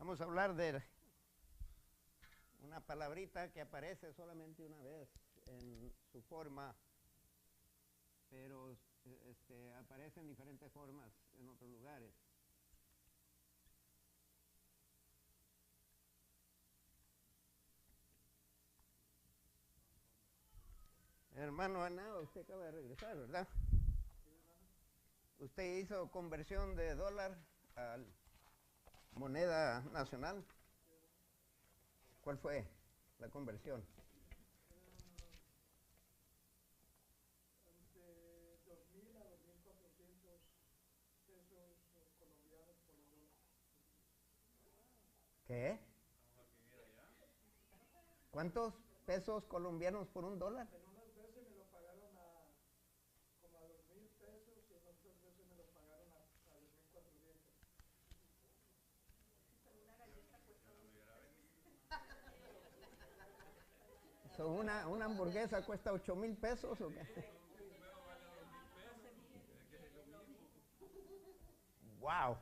Vamos a hablar de una palabrita que aparece solamente una vez en su forma, pero aparece en diferentes formas en otros lugares. Hermano Ana, usted acaba de regresar, ¿verdad? Usted hizo conversión de dólar a moneda nacional. ¿Cuál fue la conversión? De 2.000 a 2.400 pesos colombianos por el dólar. ¿Qué? ¿Cuántos pesos colombianos por un dólar? En unas veces me lo pagaron como a 2.000 pesos y en otras veces me lo pagaron a 2.400. So, ¿una hamburguesa cuesta 8,000 pesos o qué? ¡Wow!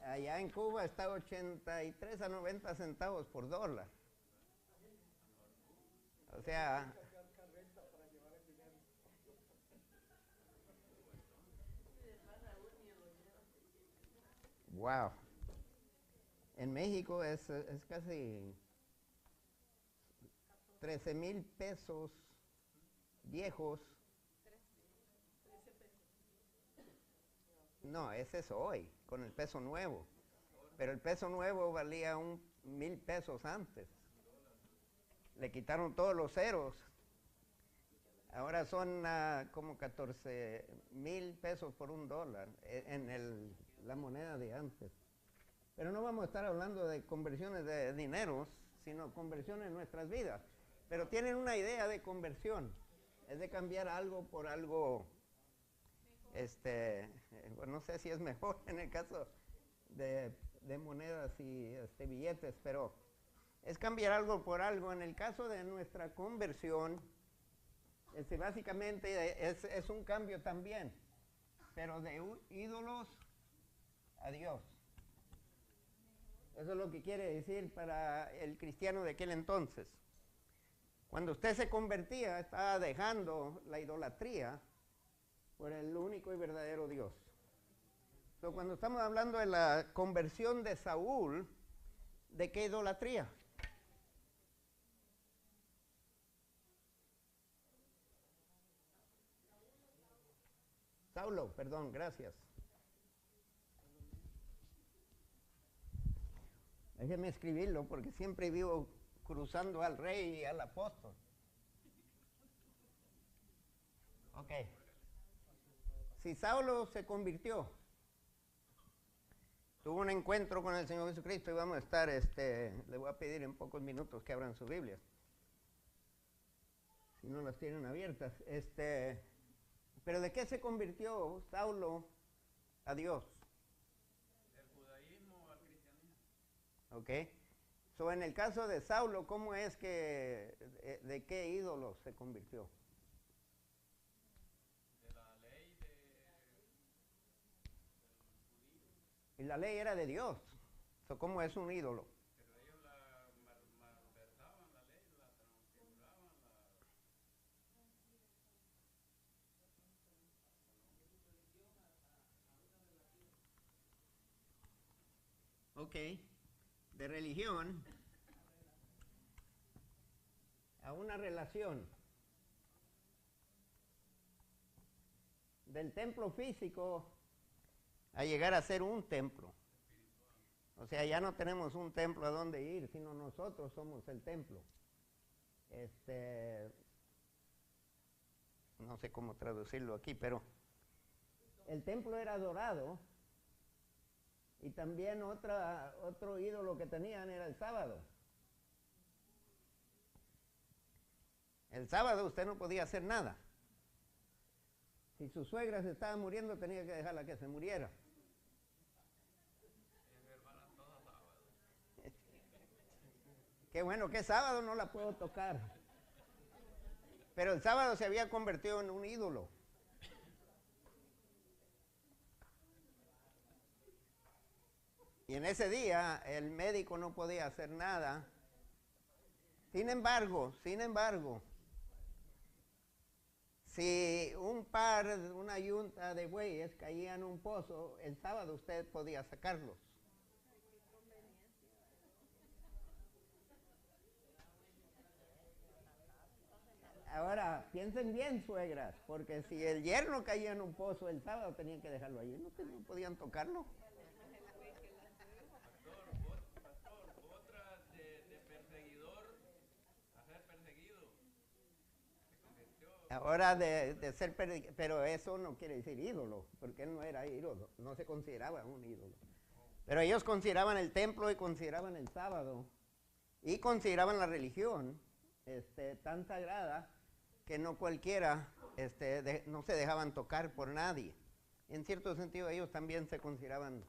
Allá en Cuba está 83 a 90 centavos por dólar. O sea, wow. En México es casi 13,000 pesos viejos. No, ese es hoy, con el peso nuevo. Pero el peso nuevo valía 1,000 pesos antes. Le quitaron todos los ceros. Ahora son como 14,000 pesos por un dólar en la moneda de antes. Pero no vamos a estar hablando de conversiones de dineros, sino conversiones en nuestras vidas. Pero tienen una idea de conversión. Es de cambiar algo por algo, bueno, no sé si es mejor en el caso de monedas y billetes, pero es cambiar algo por algo. En el caso de nuestra conversión, básicamente es un cambio también, pero de ídolos a Dios. Eso es lo que quiere decir para el cristiano de aquel entonces. Cuando usted se convertía, estaba dejando la idolatría por el único y verdadero Dios. Entonces, cuando estamos hablando de la conversión de Saúl, ¿de qué idolatría? Saulo, perdón, gracias. Déjeme escribirlo porque siempre vivo cruzando al rey y al apóstol. Ok. Si Saulo se convirtió, tuvo un encuentro con el Señor Jesucristo y vamos a estar, le voy a pedir en pocos minutos que abran su Biblia. Si no las tienen abiertas. Pero ¿de qué se convirtió Saulo a Dios? Del judaísmo al cristianismo. Ok. So, en el caso de Saulo, ¿cómo es que, de qué ídolo se convirtió? De la ley del judío. Y la ley era de Dios. So, ¿cómo es un ídolo? Pero ellos la malversaban la ley, la transfiguraban, Ok. De religión a una relación. Del templo físico a llegar a ser un templo. O sea, ya no tenemos un templo a donde ir, sino nosotros somos el templo. No sé cómo traducirlo aquí, pero el templo era adorado y también otro ídolo que tenían era el sábado. El sábado usted no podía hacer nada. Si su suegra se estaba muriendo, tenía que dejarla que se muriera. Qué bueno que sábado no la puedo tocar. Pero el sábado se había convertido en un ídolo. Y en ese día el médico no podía hacer nada. Sin embargo, si una yunta de bueyes caía en un pozo, el sábado usted podía sacarlos. Ahora, piensen bien, suegras, porque si el yerno caía en un pozo el sábado, tenían que dejarlo allí, no podían tocarlo. Pastor, otra de perseguidor a ser perseguido. Se convirtió. Ahora de ser perseguido, pero eso no quiere decir ídolo, porque él no era ídolo, no se consideraba un ídolo. Pero ellos consideraban el templo y consideraban el sábado y consideraban la religión tan sagrada que no cualquiera, no se dejaban tocar por nadie. En cierto sentido ellos también se consideraban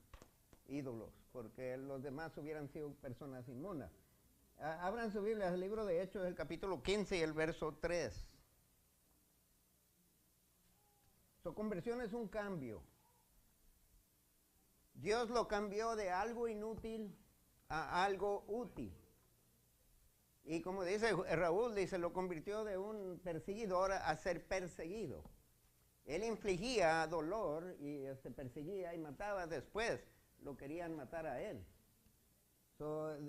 ídolos, porque los demás hubieran sido personas inmundas. Abran su Biblia, el libro de Hechos, el capítulo 15 y el verso 3. Su conversión es un cambio. Dios lo cambió de algo inútil a algo útil. Y como dice Raúl, lo convirtió de un perseguidor a ser perseguido. Él infligía dolor y perseguía y mataba. Después lo querían matar a él. Fue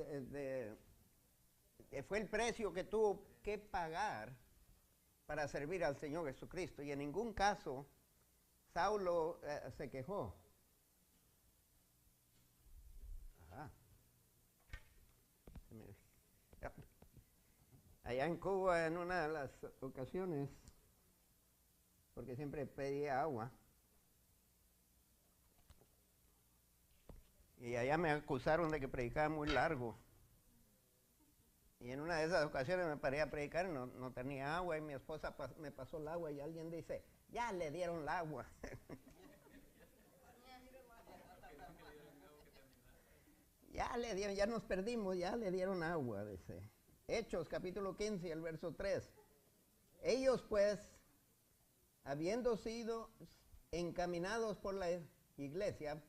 el precio que tuvo que pagar para servir al Señor Jesucristo. Y en ningún caso Saulo se quejó. Ajá. Allá en Cuba, en una de las ocasiones, porque siempre pedía agua, y allá me acusaron de que predicaba muy largo. Y en una de esas ocasiones me paré a predicar, no tenía agua, y mi esposa me pasó el agua, y alguien dice, ya le dieron el agua. Ya nos perdimos, ya le dieron agua, dice. Hechos, capítulo 15, el verso 3. Ellos pues, habiendo sido encaminados por la iglesia,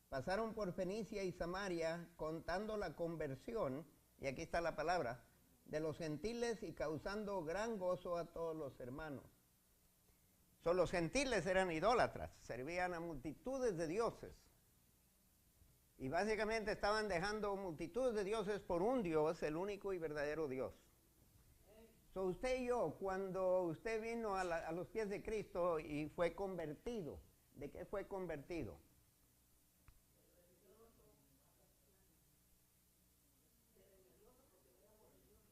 pasaron por Fenicia y Samaria, contando la conversión, y aquí está la palabra, de los gentiles y causando gran gozo a todos los hermanos. Los gentiles eran idólatras, servían a multitudes de dioses. Y básicamente estaban dejando multitudes de dioses por un Dios, el único y verdadero Dios. Usted y yo, cuando usted vino a los pies de Cristo y fue convertido, ¿de qué fue convertido?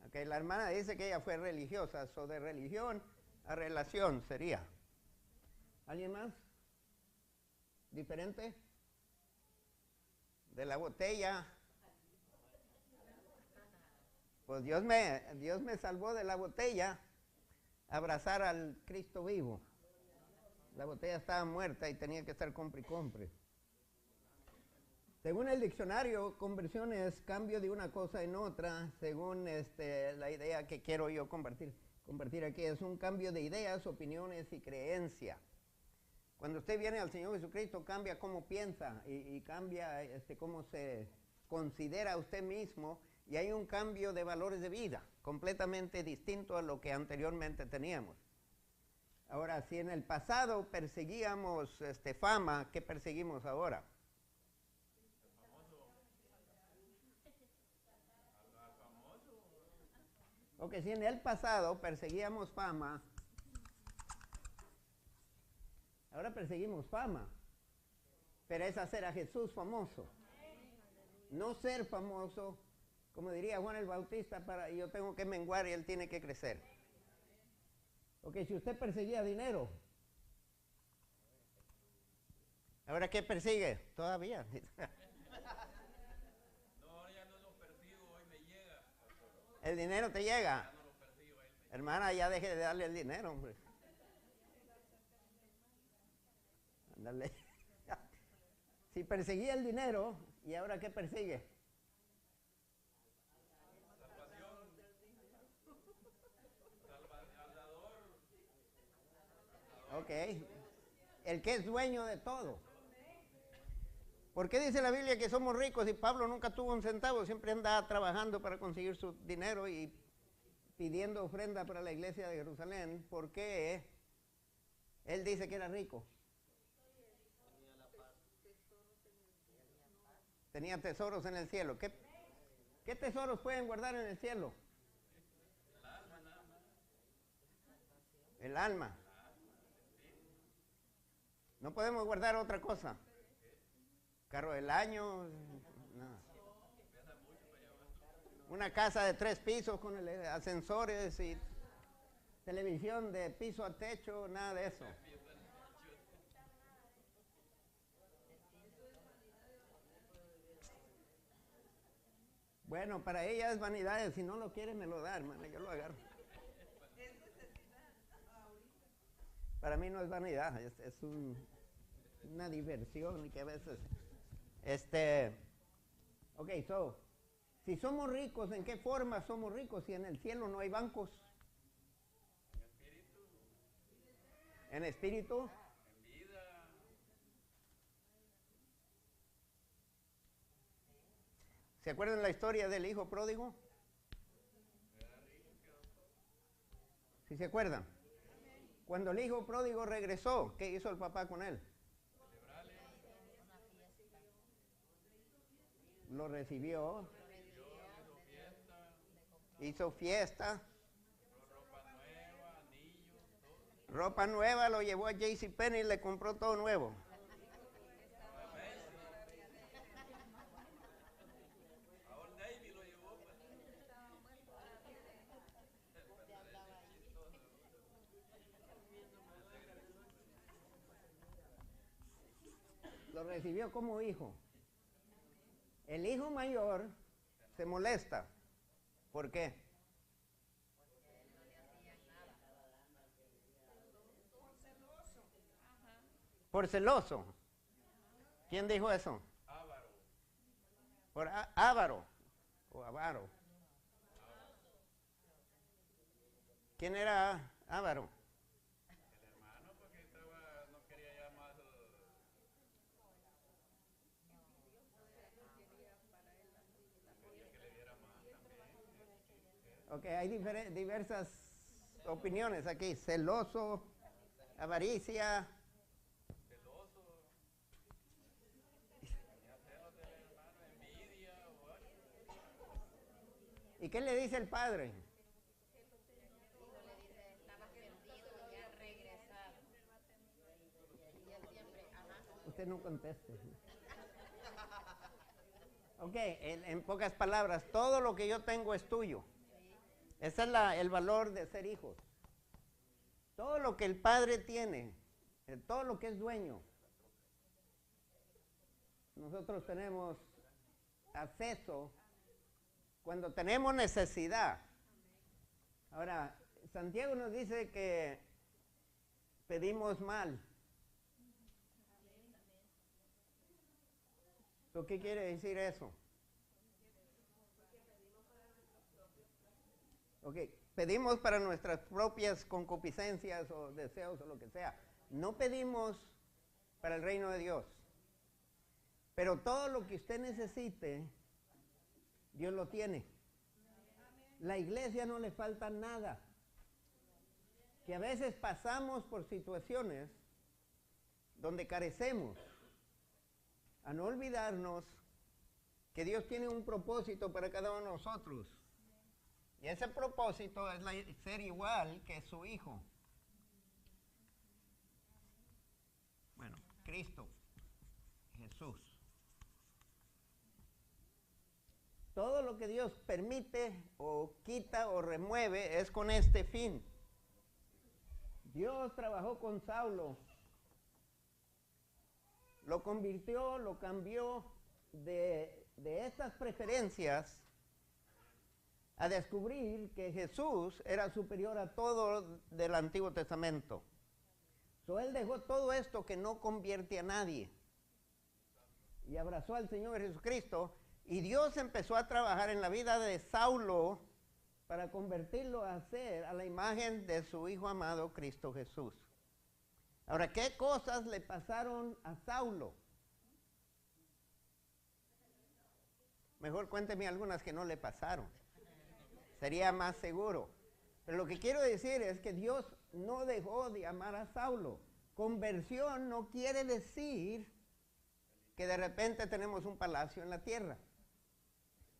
Okay, la hermana dice que ella fue religiosa, de religión a relación sería. ¿Alguien más? ¿Diferente? De la botella. Pues Dios me salvó de la botella, abrazar al Cristo vivo. La botella estaba muerta y tenía que estar compre y compre. Según el diccionario, conversión es cambio de una cosa en otra, según la idea que quiero yo compartir aquí, es un cambio de ideas, opiniones y creencia. Cuando usted viene al Señor Jesucristo, cambia cómo piensa y cambia cómo se considera a usted mismo, y hay un cambio de valores de vida, completamente distinto a lo que anteriormente teníamos. Ahora, si en el pasado perseguíamos fama, ¿qué perseguimos ahora? Ok, si en el pasado perseguíamos fama, ahora perseguimos fama, pero es hacer a Jesús famoso. No ser famoso, como diría Juan el Bautista, yo tengo que menguar y él tiene que crecer. Ok, si usted perseguía dinero, ¿ahora qué persigue? Todavía. No, ya no lo persigo, hoy me llega. ¿El dinero te llega? Ya no lo persigo, él me Hermana, ya deje de darle el dinero, hombre. Ándale. Si perseguía el dinero, ¿y ahora qué persigue? Ok. El que es dueño de todo. ¿Por qué dice la Biblia que somos ricos y Pablo nunca tuvo un centavo? Siempre andaba trabajando para conseguir su dinero y pidiendo ofrenda para la iglesia de Jerusalén. ¿Por qué él dice que era rico? Tenía tesoros en el cielo. ¿Qué tesoros pueden guardar en el cielo? El alma. No podemos guardar otra cosa. Carro del año, nada. Una casa de 3 pisos con ascensores y televisión de piso a techo, nada de eso. Bueno, para ella es vanidad. Si no lo quiere, me lo da, hermano. Yo lo agarro. Para mí no es vanidad, es una diversión y que a veces, ok, si somos ricos, ¿en qué forma somos ricos? Si en el cielo no hay bancos. En espíritu. En vida. ¿Se acuerdan la historia del hijo pródigo? ¿Sí se acuerdan? Cuando el hijo pródigo regresó, ¿qué hizo el papá con él? Lo recibió, hizo fiesta, ropa nueva, lo llevó a JCPenney y le compró todo nuevo. Lo recibió como hijo. El hijo mayor se molesta. ¿Por qué? Por celoso. ¿Quién dijo eso? Ávaro. Por avaro o avaro. ¿Quién era avaro? El hermano, porque no quería ya más. Quería que le diera más también. Ok, hay diversas opiniones aquí. Celoso, avaricia. Celoso. Tenía celos del hermano, envidia o algo. ¿Y qué le dice el padre? Usted no conteste. Ok, en pocas palabras, todo lo que yo tengo es tuyo. Ese es el valor de ser hijos. Todo lo que el padre tiene, todo lo que es dueño, nosotros tenemos acceso cuando tenemos necesidad. Ahora, Santiago nos dice que pedimos mal. ¿Qué quiere decir eso? Ok, pedimos para nuestras propias concupiscencias o deseos o lo que sea. No pedimos para el reino de Dios. Pero todo lo que usted necesite, Dios lo tiene. La iglesia no le falta nada. Que a veces pasamos por situaciones donde carecemos. A no olvidarnos que Dios tiene un propósito para cada uno de nosotros. Y ese propósito es ser igual que su Hijo. Bueno, Cristo, Jesús. Todo lo que Dios permite o quita o remueve es con este fin. Dios trabajó con Saulo. Lo convirtió, lo cambió de estas preferencias a descubrir que Jesús era superior a todo del Antiguo Testamento. Él dejó todo esto que no convierte a nadie y abrazó al Señor Jesucristo, y Dios empezó a trabajar en la vida de Saulo para convertirlo a la imagen de su Hijo amado Cristo Jesús. Ahora, ¿qué cosas le pasaron a Saulo? Mejor cuénteme algunas que no le pasaron. Sería más seguro. Pero lo que quiero decir es que Dios no dejó de amar a Saulo. Conversión no quiere decir que de repente tenemos un palacio en la tierra.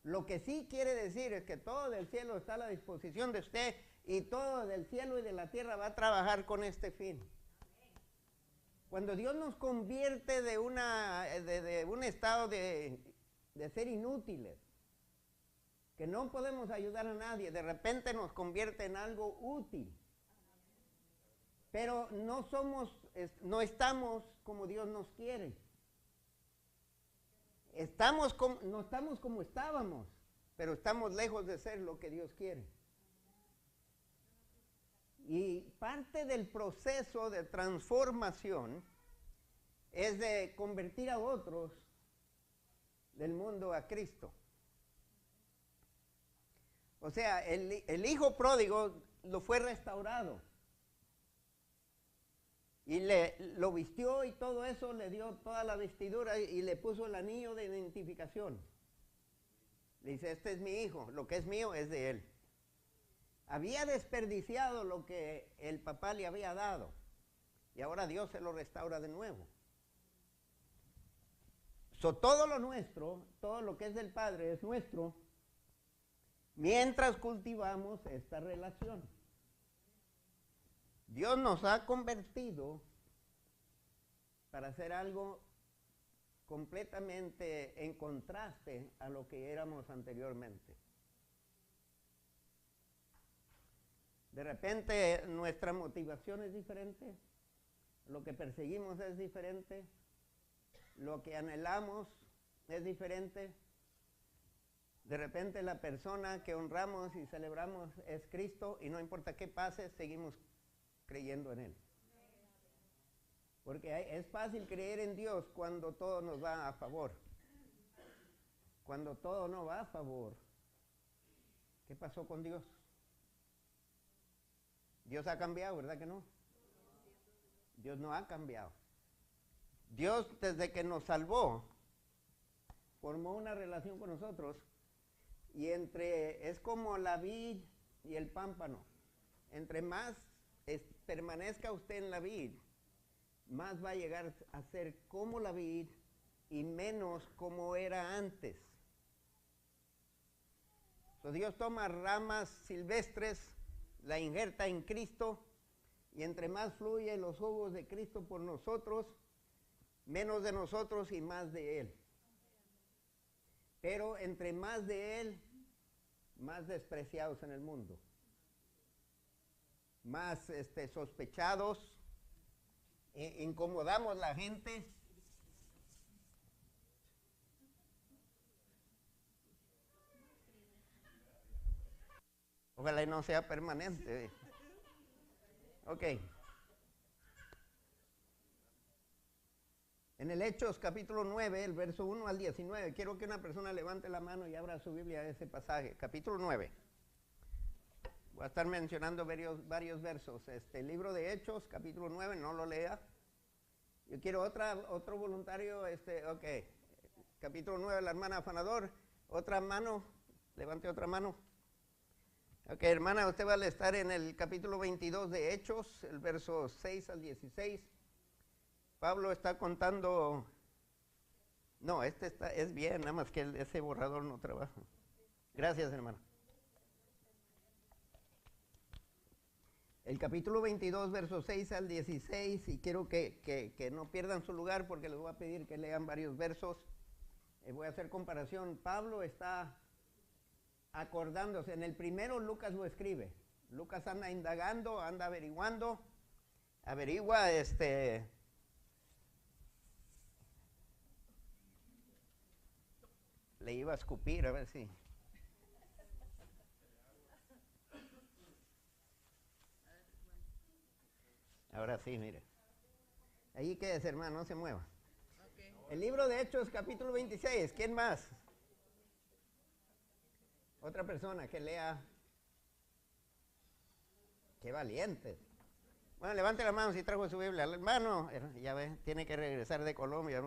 Lo que sí quiere decir es que todo del cielo está a la disposición de usted y todo del cielo y de la tierra va a trabajar con este fin. Cuando Dios nos convierte de un estado de ser inútiles, que no podemos ayudar a nadie, de repente nos convierte en algo útil. Pero no estamos como Dios nos quiere. No estamos como estábamos, pero estamos lejos de ser lo que Dios quiere. Y parte del proceso de transformación es de convertir a otros del mundo a Cristo. O sea, el hijo pródigo lo fue restaurado. Y lo vistió y todo eso, le dio toda la vestidura y le puso el anillo de identificación. Le dice, este es mi hijo, lo que es mío es de él. Había desperdiciado lo que el papá le había dado y ahora Dios se lo restaura de nuevo. Todo lo nuestro, todo lo que es del Padre es nuestro mientras cultivamos esta relación. Dios nos ha convertido para hacer algo completamente en contraste a lo que éramos anteriormente. De repente nuestra motivación es diferente, lo que perseguimos es diferente, lo que anhelamos es diferente. De repente la persona que honramos y celebramos es Cristo y no importa qué pase, seguimos creyendo en Él. Porque es fácil creer en Dios cuando todo nos va a favor. Cuando todo no va a favor, ¿qué pasó con Dios? Dios ha cambiado, ¿verdad que no? Dios no ha cambiado. Dios, desde que nos salvó, formó una relación con nosotros y es como la vid y el pámpano. Entre más permanezca usted en la vid, más va a llegar a ser como la vid y menos como era antes. Dios toma ramas silvestres, la injerta en Cristo, y entre más fluyen los jugos de Cristo por nosotros, menos de nosotros y más de Él. Pero entre más de Él, más despreciados en el mundo, más sospechados, incomodamos a la gente. Ojalá y no sea permanente. Ok. En el Hechos capítulo 9, el verso 1 al 19, quiero que una persona levante la mano y abra su Biblia a ese pasaje. Capítulo 9. Voy a estar mencionando varios versos. El libro de Hechos, capítulo 9, no lo lea. Yo quiero otro voluntario, ok. Capítulo 9, la hermana Afanador. Otra mano, levante otra mano. Ok, hermana, usted va a estar en el capítulo 22 de Hechos, el verso 6 al 16. Pablo está contando, no, es bien, nada más que ese borrador no trabaja. Gracias, hermano. El capítulo 22, versos 6 al 16, y quiero que no pierdan su lugar porque les voy a pedir que lean varios versos. Voy a hacer comparación. Pablo está acordándose. En el primero Lucas lo escribe. Lucas anda indagando, anda averiguando, averigua le iba a escupir a ver si. Ahora sí, mire. Ahí quédese, hermano, no se mueva. Okay. El libro de Hechos, capítulo 26. ¿Quién más? Otra persona que lea. Qué valiente. Bueno, levante la mano si trajo su Biblia. Hermano, ya ve, tiene que regresar de Colombia.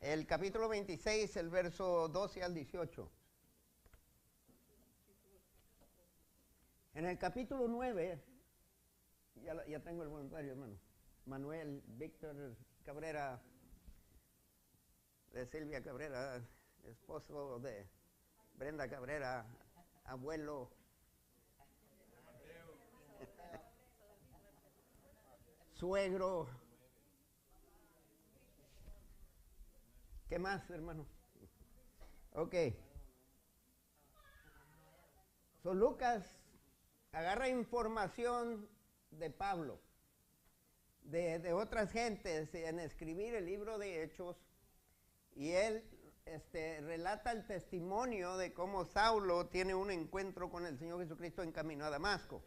El capítulo 26, el verso 12 al 18. En el capítulo 9, ya tengo el voluntario, hermano. Manuel Víctor Cabrera, de Silvia Cabrera, esposo de Brenda Cabrera, abuelo. Suegro. ¿Qué más, hermano? Ok. So, Lucas agarra información de Pablo, de otras gentes en escribir el libro de Hechos, y él relata el testimonio de cómo Saulo tiene un encuentro con el Señor Jesucristo en camino a Damasco.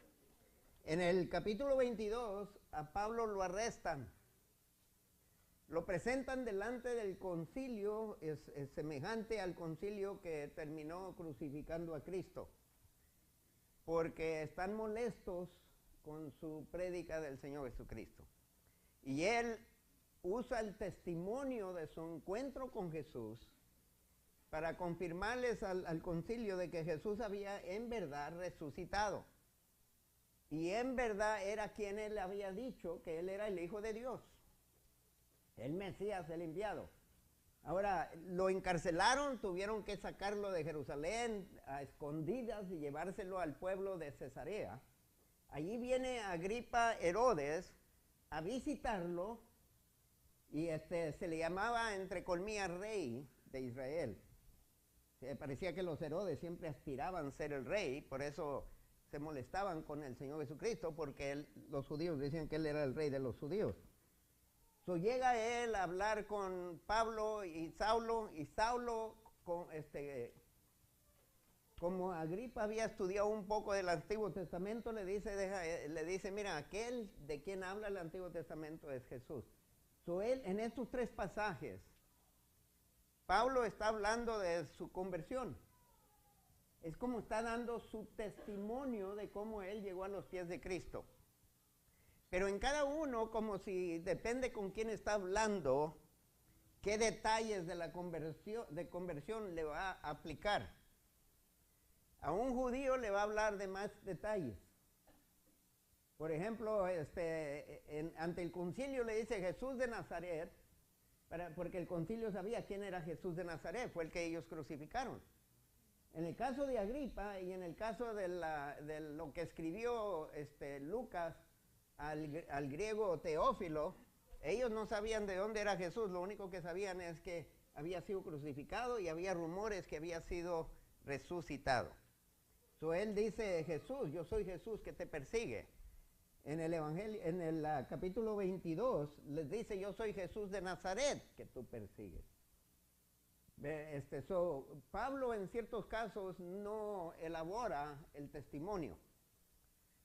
En el capítulo 22 a Pablo lo arrestan, lo presentan delante del concilio, es semejante al concilio que terminó crucificando a Cristo, porque están molestos con su prédica del Señor Jesucristo. Y él usa el testimonio de su encuentro con Jesús para confirmarles al concilio de que Jesús había en verdad resucitado. Y en verdad era quien él había dicho que él era el Hijo de Dios, el Mesías, el enviado. Ahora, lo encarcelaron, tuvieron que sacarlo de Jerusalén a escondidas y llevárselo al pueblo de Cesarea. Allí viene Agripa Herodes a visitarlo y se le llamaba entre comillas rey de Israel. Parecía que los Herodes siempre aspiraban a ser el rey, por eso se molestaban con el Señor Jesucristo, porque los judíos decían que él era el rey de los judíos. So, llega él a hablar con Pablo y Saulo como Agripa había estudiado un poco del Antiguo Testamento, le dice, mira, aquel de quien habla el Antiguo Testamento es Jesús. So, él, en estos tres pasajes, Pablo está hablando de su conversión. Es como está dando su testimonio de cómo él llegó a los pies de Cristo. Pero en cada uno, como si depende con quién está hablando, qué detalles de la conversión le va a aplicar. A un judío le va a hablar de más detalles. Por ejemplo, ante el concilio le dice Jesús de Nazaret, porque el concilio sabía quién era Jesús de Nazaret, fue el que ellos crucificaron. En el caso de Agripa y en el caso de lo que escribió Lucas al griego Teófilo, ellos no sabían de dónde era Jesús, lo único que sabían es que había sido crucificado y había rumores que había sido resucitado. So, él dice, Jesús, yo soy Jesús que te persigue. En el Evangelio, en el capítulo 22, les dice, yo soy Jesús de Nazaret que tú persigues. Pablo en ciertos casos no elabora el testimonio.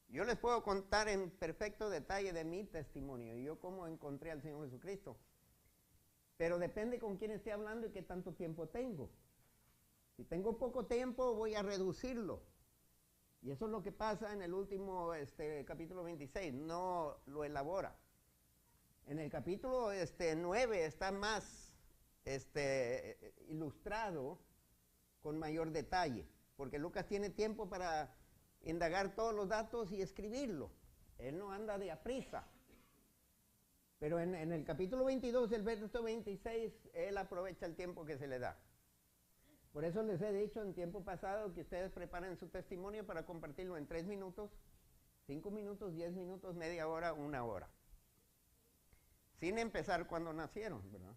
Yo les puedo contar en perfecto detalle de mi testimonio, yo cómo encontré al Señor Jesucristo. Pero depende con quién esté hablando y qué tanto tiempo tengo. Si tengo poco tiempo, voy a reducirlo. Y eso es lo que pasa en el último capítulo 26, no lo elabora. En el capítulo 9 está más ilustrado con mayor detalle, porque Lucas tiene tiempo para indagar todos los datos y escribirlo. Él no anda de aprisa. Pero en el capítulo 22, el verso 26, él aprovecha el tiempo que se le da. Por eso les he dicho en tiempo pasado que ustedes preparen su testimonio para compartirlo en 3 minutos, 5 minutos, 10 minutos, media hora, 1 hora. Sin empezar cuando nacieron, ¿verdad?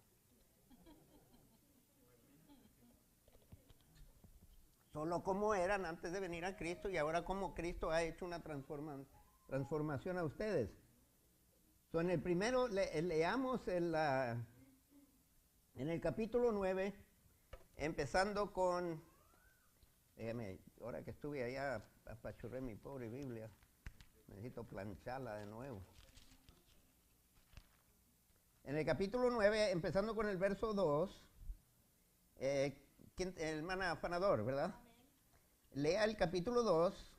Solo como eran antes de venir a Cristo y ahora como Cristo ha hecho una transformación a ustedes. So, en el primero, leamos en el capítulo 9, empezando con, déjame, ahora que estuve allá, apachurré mi pobre Biblia, necesito plancharla de nuevo. En el capítulo 9, empezando con el verso 2, hermana Afanador, ¿verdad? Lea el capítulo 2.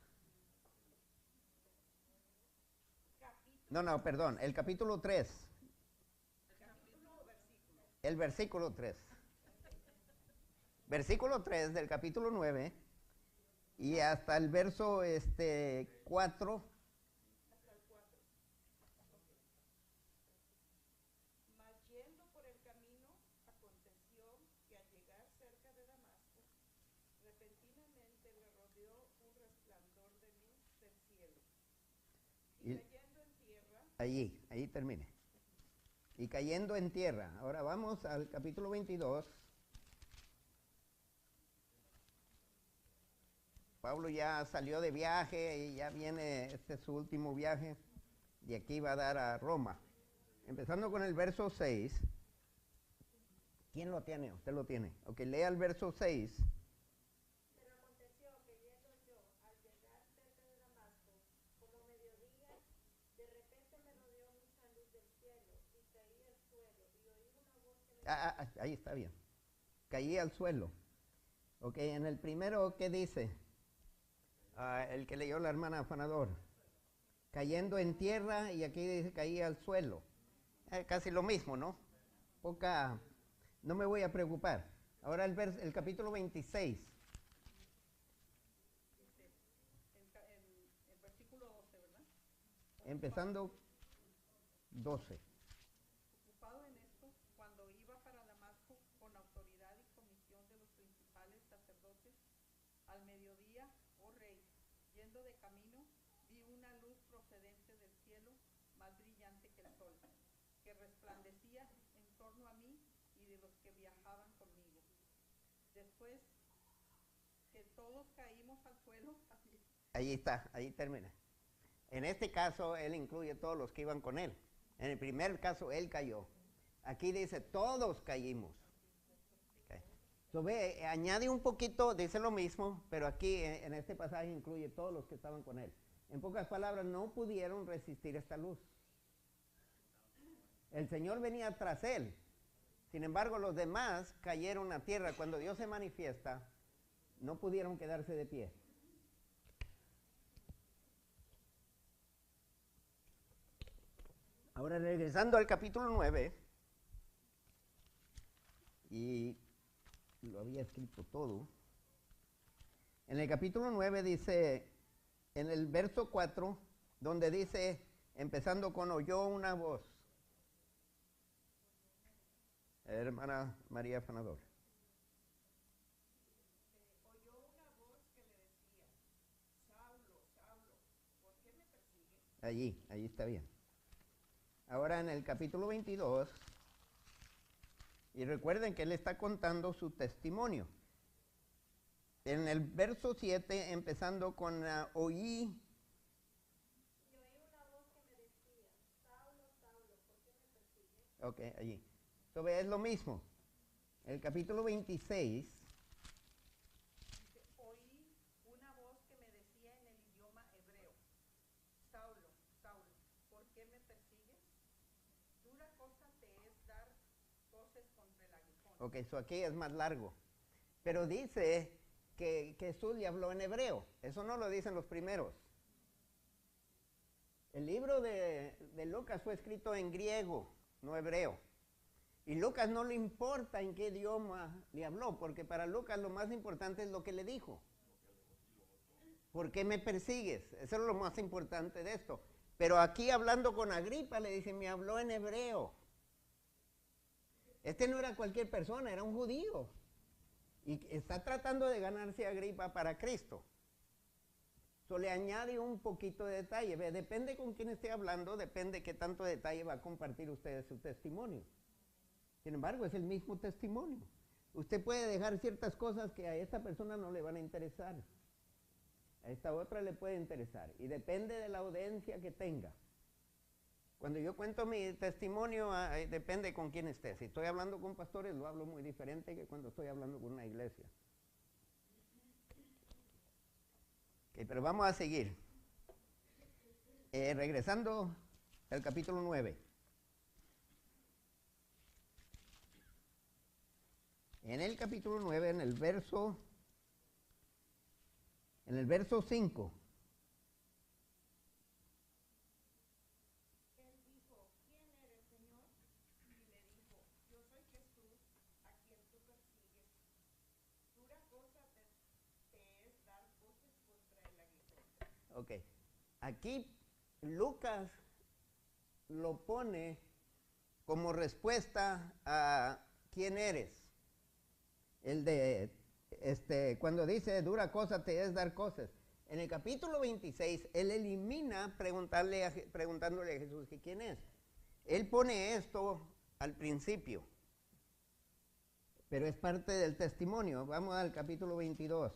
No, perdón, el capítulo 3. el versículo 3. Versículo 3 del capítulo 9 y hasta el verso 4. Hasta el 4. Mas yendo por el camino, aconteció que al llegar cerca de Damasco, repentinamente le rodeó un resplandor de luz del cielo. Y cayendo en tierra. Ahí termine. Y cayendo en tierra. Ahora vamos al capítulo 22. Pablo ya salió de viaje y ya viene, este es su último viaje. De aquí va a dar a Roma. Empezando con el verso 6. ¿Quién lo tiene? Usted lo tiene. Ok, lea el verso 6. Pero aconteció que yendo yo al llegar cerca de Damasco, como mediodía, de repente me rodeó mucha luz del cielo y caí al suelo y oí una voz que me decía. Ahí está bien. Caí al suelo. Ok, en el primero, ¿qué dice? El que leyó la hermana Afanador. Cayendo en tierra y aquí dice caí al suelo. Casi lo mismo, ¿no? No me voy a preocupar. Ahora el capítulo 26. Dice, el versículo 12, ¿verdad? Empezando 12. Ocupado en esto, cuando iba para Damasco con autoridad y comisión de los principales sacerdotes, al mediodía, oh rey, yendo de camino, vi una luz procedente del cielo, más brillante que el sol, que resplandecía en torno a mí y de los que viajaban conmigo. Después que todos caímos al suelo, Ahí está, ahí termina. En este caso, él incluye todos los que iban con él. En el primer caso, él cayó. Aquí dice, todos caímos. Okay. So, añade un poquito, dice lo mismo, pero aquí en este pasaje incluye todos los que estaban con él. En pocas palabras, no pudieron resistir esta luz. El Señor venía tras él. Sin embargo, los demás cayeron a tierra. Cuando Dios se manifiesta, no pudieron quedarse de pie. Ahora, regresando al capítulo 9, y lo había escrito todo. En el capítulo 9 dice, en el verso 4, donde dice, empezando con oyó una voz. Hermana María Afanador. oyó una voz que le decía, Saulo, Saulo, ¿por qué me persigues? Allí está bien. Ahora en el capítulo 22, y recuerden que él está contando su testimonio. En el verso 7, empezando con oí. Y oí una voz que me decía, Saulo, Saulo, ¿por qué me persigues? Ok, allí. Entonces es lo mismo. El capítulo 26. Dice, oí una voz que me decía en el idioma hebreo, Saulo, Saulo, ¿por qué me persigues? Dura cosa te es dar voces contra el aguijón. Ok, eso aquí es más largo. Pero dice que Jesús le habló en hebreo. Eso no lo dicen los primeros. El libro de Lucas fue escrito en griego, no hebreo. Y Lucas no le importa en qué idioma le habló, porque para Lucas lo más importante es lo que le dijo. ¿Por qué me persigues? Eso es lo más importante de esto. Pero aquí hablando con Agripa le dice, me habló en hebreo. Este no era cualquier persona, era un judío. Y está tratando de ganarse a Agripa para Cristo. So, le añade un poquito de detalle. Depende con quién esté hablando, depende qué tanto detalle va a compartir usted de su testimonio. Sin embargo, es el mismo testimonio. Usted puede dejar ciertas cosas que a esta persona no le van a interesar. A esta otra le puede interesar. Y depende de la audiencia que tenga. Cuando yo cuento mi testimonio, depende con quién esté. Si estoy hablando con pastores, lo hablo muy diferente que cuando estoy hablando con una iglesia. Okay, pero vamos a seguir. Regresando al capítulo 9. En el capítulo 9, en el verso 5. Él dijo, ¿quién eres, Señor? Y le dijo, yo soy Jesús, Ok. Aquí Lucas lo pone como respuesta a quién eres. El de, cuando dice dura cosa te es dar cosas. En el capítulo 26, él elimina preguntándole a Jesús que quién es. Él pone esto al principio, pero es parte del testimonio. Vamos al capítulo 22.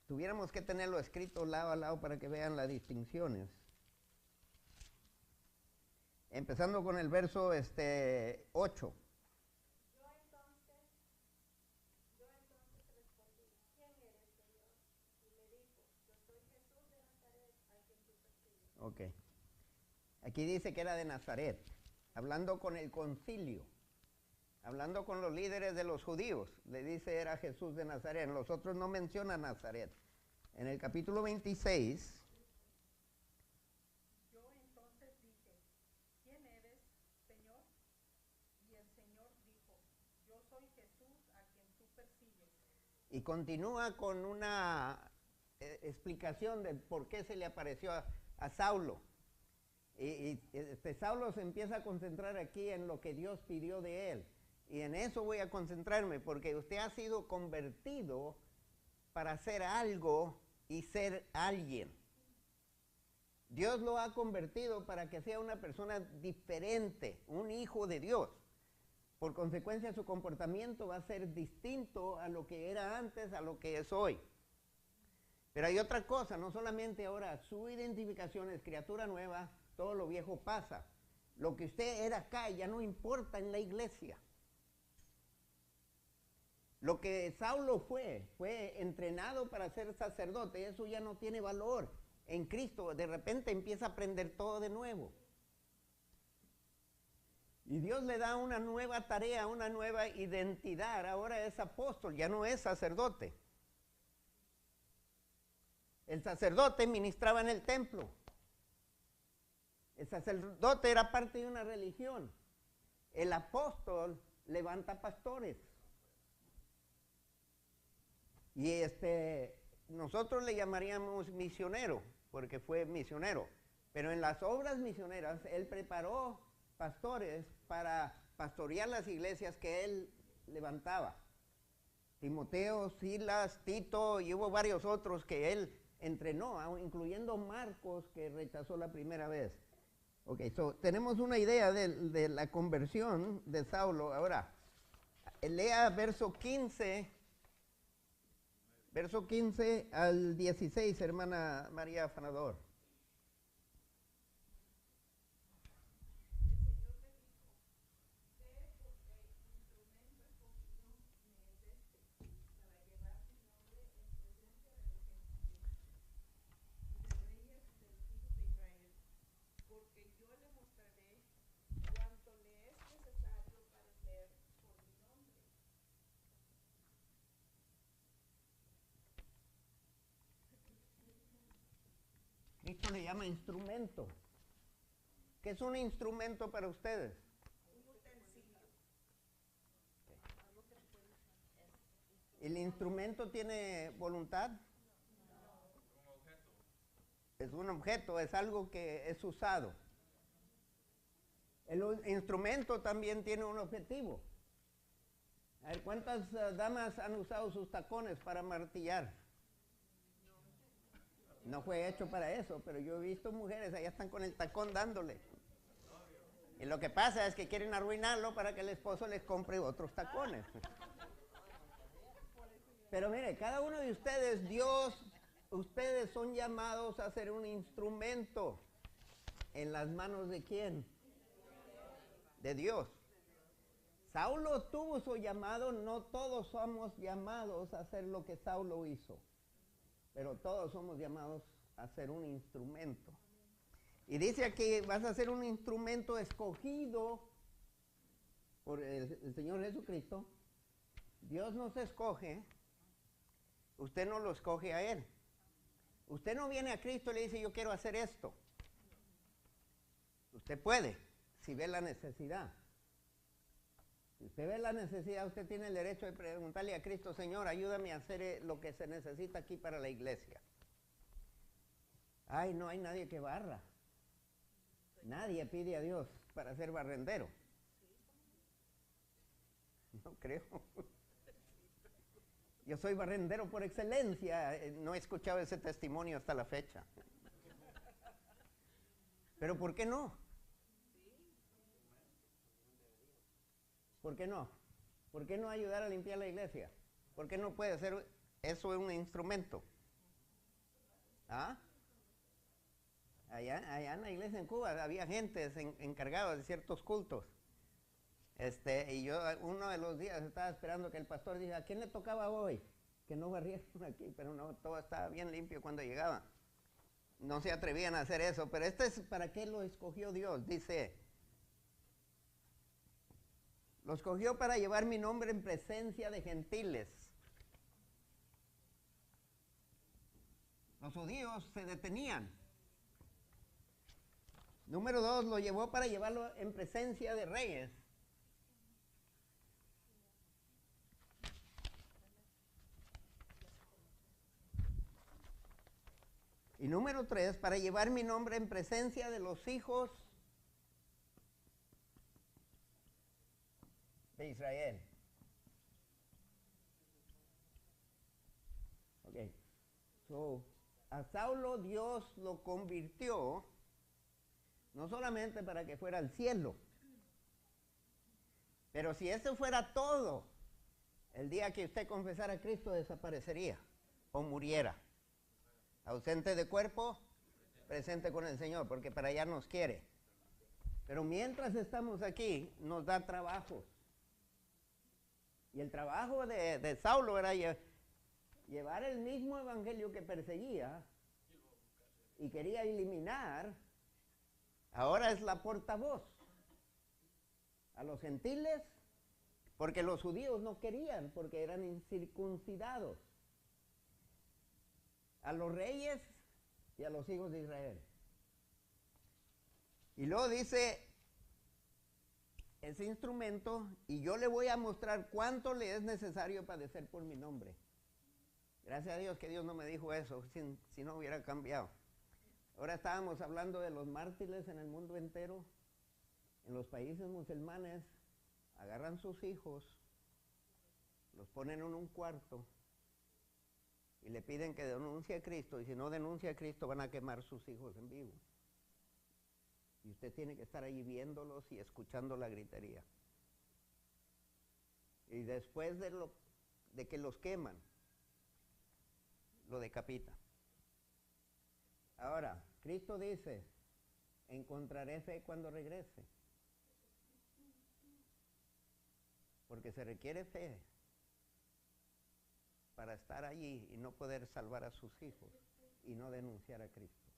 Tuviéramos que tenerlo escrito lado a lado para que vean las distinciones. Empezando con el verso 8. Yo entonces respondí, ¿quién eres, Señor? Y me dijo, yo soy Jesús de Nazaret, a quien tú persigues. Ok. Aquí dice que era de Nazaret, hablando con el concilio, hablando con los líderes de los judíos. Le dice era Jesús de Nazaret. Los otros no mencionan Nazaret. En el capítulo 26... Yo entonces dije, ¿quién eres, Señor? Y el Señor dijo, yo soy Jesús a quien tú persigues. Y continúa con una explicación de por qué se le apareció a Saulo. Saulo se empieza a concentrar aquí en lo que Dios pidió de él. Y en eso voy a concentrarme, porque usted ha sido convertido para hacer algo y ser alguien. Dios lo ha convertido para que sea una persona diferente, un hijo de Dios. Por consecuencia, su comportamiento va a ser distinto a lo que era antes, a lo que es hoy. Pero hay otra cosa, no solamente ahora su identificación es criatura nueva, todo lo viejo pasa. Lo que usted era acá ya no importa en la iglesia. Lo que Saulo fue entrenado para ser sacerdote, eso ya no tiene valor. En Cristo de repente empieza a aprender todo de nuevo. Y Dios le da una nueva tarea, una nueva identidad. Ahora es apóstol, ya no es sacerdote. El sacerdote ministraba en el templo. El sacerdote era parte de una religión. El apóstol levanta pastores. Y nosotros le llamaríamos misionero, porque fue misionero. Pero en las obras misioneras, él preparó pastores para pastorear las iglesias que él levantaba. Timoteo, Silas, Tito, y hubo varios otros que él entrenó, incluyendo Marcos, que rechazó la primera vez. Ok, tenemos una idea de la conversión de Saulo. Ahora, lea verso 15 al 16, hermana María Afanador. Porque yo le mostraré cuánto le es necesario padecer por mi nombre. Cristo le llama instrumento. ¿Qué es un instrumento para ustedes? Un utensilio. ¿El instrumento tiene voluntad? Es un objeto, es algo que es usado. El instrumento también tiene un objetivo. A ver, ¿cuántas damas han usado sus tacones para martillar? No fue hecho para eso, pero yo he visto mujeres, allá están con el tacón dándole. Y lo que pasa es que quieren arruinarlo para que el esposo les compre otros tacones. Pero mire, cada uno de ustedes, ustedes son llamados a ser un instrumento. ¿En las manos de quién? De Dios. Saulo tuvo su llamado, no todos somos llamados a hacer lo que Saulo hizo, pero todos somos llamados a ser un instrumento. Y dice aquí, vas a ser un instrumento escogido por el Señor Jesucristo. Dios nos escoge, usted no lo escoge a Él. Usted no viene a Cristo y le dice, yo quiero hacer esto. Usted puede, si ve la necesidad. Si usted ve la necesidad, usted tiene el derecho de preguntarle a Cristo, Señor, ayúdame a hacer lo que se necesita aquí para la iglesia. Ay, no hay nadie que barra. Nadie pide a Dios para ser barrendero. No creo. Yo soy barrendero por excelencia. No he escuchado ese testimonio hasta la fecha. Pero ¿por qué no? ¿Por qué no? ¿Por qué no ayudar a limpiar la iglesia? ¿Por qué no puede ser eso un instrumento? ¿Ah? Allá en la iglesia en Cuba había gente encargada de ciertos cultos. Y yo uno de los días estaba esperando que el pastor dijera, ¿a quién le tocaba hoy? Que no barrieron aquí, pero no, todo estaba bien limpio cuando llegaba. No se atrevían a hacer eso, pero es para qué lo escogió Dios. Dice, lo escogió para llevar mi nombre en presencia de gentiles. Los judíos se detenían. Número 2, lo llevó para llevarlo en presencia de reyes. Y número 3, para llevar mi nombre en presencia de los hijos de Israel. Ok. So, a Saulo Dios lo convirtió no solamente para que fuera al cielo, pero si eso fuera todo, el día que usted confesara a Cristo desaparecería o muriera. Ausente de cuerpo, presente con el Señor, porque para allá nos quiere. Pero mientras estamos aquí, nos da trabajo. Y el trabajo de Saulo era llevar el mismo evangelio que perseguía y quería eliminar. Ahora es la portavoz a los gentiles, porque los judíos no querían, porque eran incircuncidados. A los reyes y a los hijos de Israel. Y luego dice ese instrumento, y yo le voy a mostrar cuánto le es necesario padecer por mi nombre. Gracias a Dios que Dios no me dijo eso, si no hubiera cambiado. Ahora estábamos hablando de los mártires en el mundo entero. En los países musulmanes agarran sus hijos, los ponen en un cuarto y le piden que denuncie a Cristo, y si no denuncia a Cristo van a quemar sus hijos en vivo. Y usted tiene que estar allí viéndolos y escuchando la gritería. Y después de que los queman, lo decapita. Ahora, Cristo dice, encontraré fe cuando regrese. Porque se requiere fe para estar allí y no poder salvar a sus hijos y no denunciar a Cristo.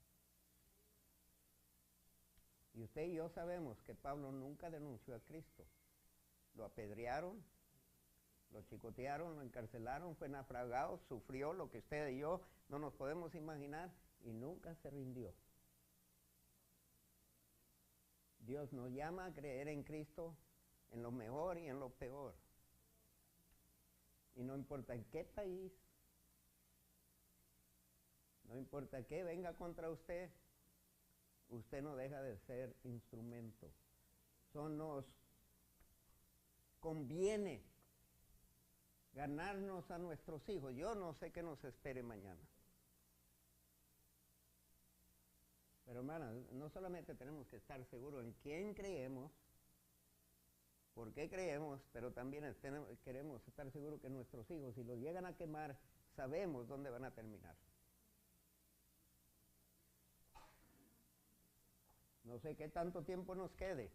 Y usted y yo sabemos que Pablo nunca denunció a Cristo. Lo apedrearon, lo chicotearon, lo encarcelaron, fue naufragado, sufrió lo que usted y yo no nos podemos imaginar y nunca se rindió. Dios nos llama a creer en Cristo en lo mejor y en lo peor. Y no importa en qué país, no importa qué venga contra usted, usted no deja de ser instrumento. Nos conviene ganarnos a nuestros hijos. Yo no sé qué nos espere mañana. Pero hermanas, no solamente tenemos que estar seguros en quién creemos, por qué creemos, pero también queremos estar seguros que nuestros hijos, si los llegan a quemar, sabemos dónde van a terminar. No sé qué tanto tiempo nos quede,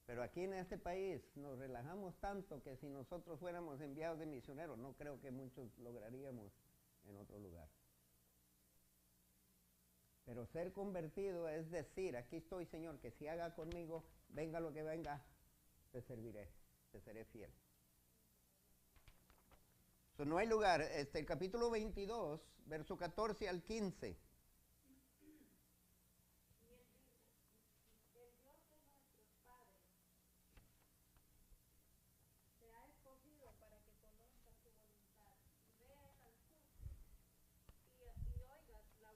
pero aquí en este país nos relajamos tanto que si nosotros fuéramos enviados de misioneros, no creo que muchos lograríamos en otro lugar. Pero ser convertido es decir, aquí estoy, Señor, que si haga conmigo, venga lo que venga, te serviré, te seré fiel. So, no hay lugar. El capítulo 22, verso 14 al 15. Y oigas la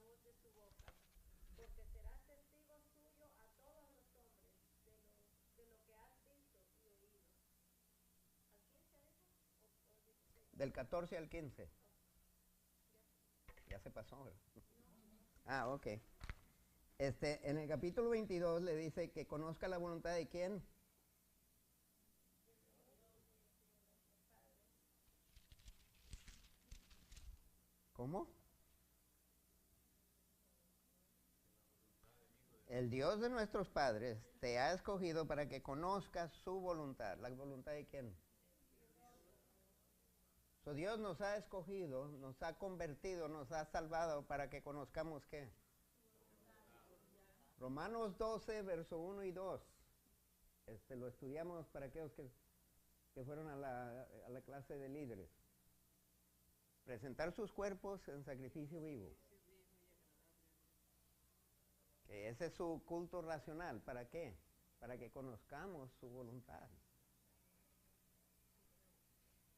Del 14 al 15. Ya se pasó, ¿verdad? Ah, ok. En el capítulo 22 le dice que conozca la voluntad de quién. ¿Cómo? El Dios de nuestros padres te ha escogido para que conozcas su voluntad. ¿La voluntad de quién? So, Dios nos ha escogido, nos ha convertido, nos ha salvado para que conozcamos qué. Romanos 12, verso 1 y 2. Lo estudiamos para aquellos que fueron a la clase de líderes. Presentar sus cuerpos en sacrificio vivo. Que ese es su culto racional. ¿Para qué? Para que conozcamos su voluntad.